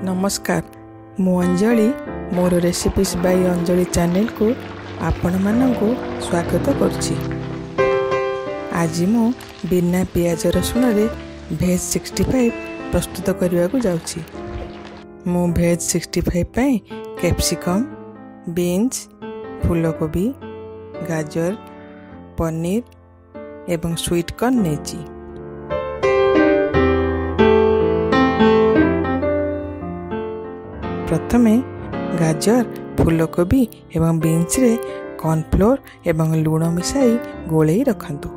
नमस्कार मु अंजलि मोर recipes bye Anjali channel को आपण मानकु स्वागत करुछि। आज मु बिना पियाज रसुण रे भेज 65 प्रस्तुत करने को जाउछि। मु भेज 65 पई कैप्सिकम, बीन्स, फूलकोबी, गाजर, पनीर एवं स्वीट कॉर्न नेछि। प्रथमे गाजर, फूलकोबी एवं बीन्स रे कॉर्नफ्लोर एवं लूण मिसाई गोले रखंतु।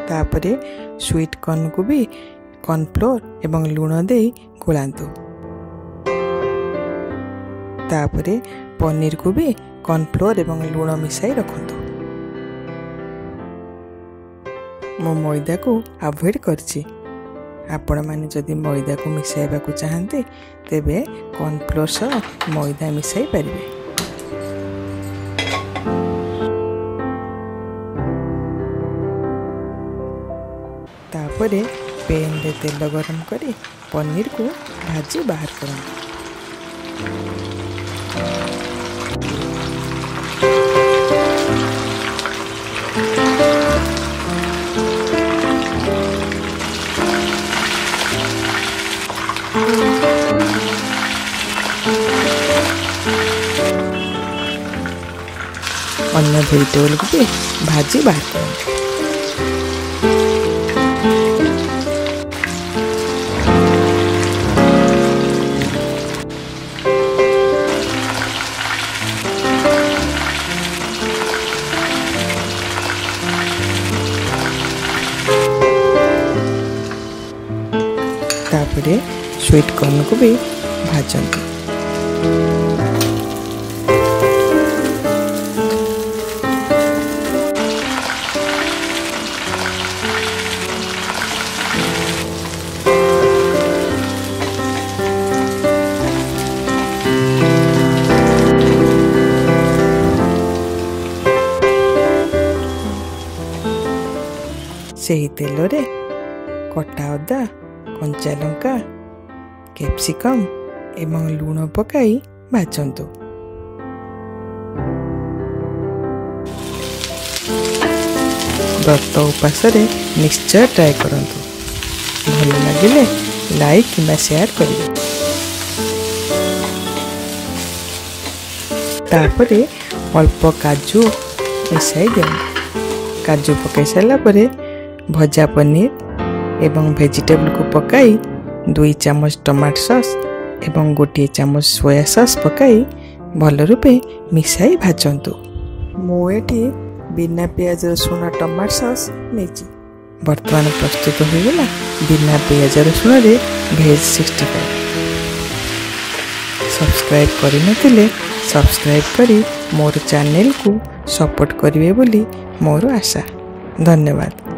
तापरे स्वीट कॉर्न को भी कॉर्नफ्लोर एवं लूण दे गोलांतु। तापरे पनीर को भी कॉर्नफ्लोर एवं लूण मिसाई रखंतु। मो मैदा को अवॉइड करछि। आपण माने जदि मैदा को मिसाइबा को चाहते तेबे कॉर्नफ्लोर सह मैदा मिसाई परिबे। तापरे पैन रे तेल गरम करी पनीर को भाजी बाहर करंतु। अन्य वेजिटेबल को भी भाजी बाहर करंतु। तापरे स्वीट कॉर्न को भी भाजंतु। सेही तेल रे कटा अदा, कंचा लंका, कैप्सिकम एवं लूण पकाई भाजंतु। व्रत उपास रे निश्चय ट्राई करंतु। भल लागिले लाइक किंबा शेयर करिवे। तापरे अल्प काजू मिसाई दियंतु। काजू पकाई सारा परे भजा पनीर एवं वेजिटेबल को पकाई 2 चम्मच टमाटो सॉस एवं 1 चम्मच सोया सॉस पकाई भल रूपे मिसाई भाजंतु। मु एठी बिना पियाज रसुण टमाटो सॉस नेची। वर्तमान प्रस्तुत हो गला बिना पियाज रसुण रे भेज 65। सब्सक्राइब करि नथिले सब्सक्राइब करी मोर चैनल को सपोर्ट करिवे बोली मोर आशा। धन्यवाद।